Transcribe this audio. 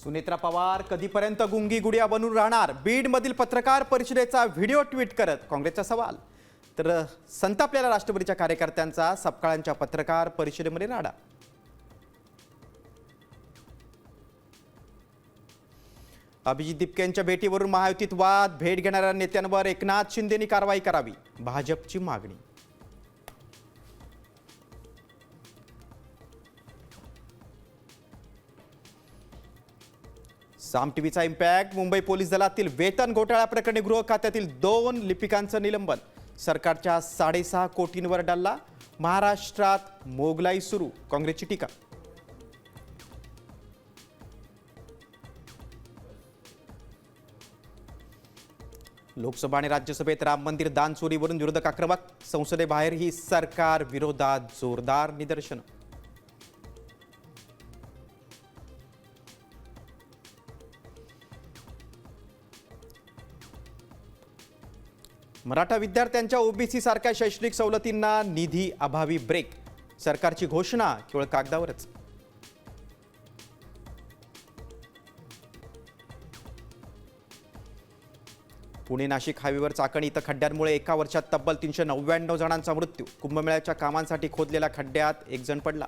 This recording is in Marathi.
सुनेत्रा पवार कधीपर्यंत गुंगी गुडिया बनून राहणार? बीडमधील पत्रकार परिषदेचा व्हिडिओ ट्विट करत काँग्रेसचा सवाल. तर संतापलेल्या राष्ट्रवादीच्या कार्यकर्त्यांचा सपकाळांच्या पत्रकार परिषदेमध्ये राडा. अभिजित दिपकेंच्या भेटीवरून महायुतीत वाद. भेट घेणाऱ्या नेत्यांवर एकनाथ शिंदेंनी कारवाई करावी, भाजपची मागणी. साम टीव्हीचा इम्पॅक्ट. मुंबई पोलीस दलातील वेतन घोटाळा प्रकरणी गृह खात्यातील 2 लिपिकांचं निलंबन. सरकारच्या 6.5 कोटींवर डल्ला. महाराष्ट्रात मोगलाई सुरू, काँग्रेसची टीका. लोकसभा आणि राज्यसभेत राम मंदिर दान चोरीवरून विरोधक आक्रमक. संसदेबाहेरही सरकार विरोधात जोरदार निदर्शनं. मराठा विद्यार्थ्यांच्या ओबीसी सारख्या शैक्षणिक सवलतींना निधी अभावी ब्रेक. सरकारची घोषणा केवळ कागदावरच. पुणे नाशिक हायवेवर चाकण इथं खड्ड्यांमुळे एका वर्षात तब्बल 399 जणांचा मृत्यू. कुंभमेळ्याच्या कामांसाठी खोदलेल्या खड्ड्यात 1 जण पडला.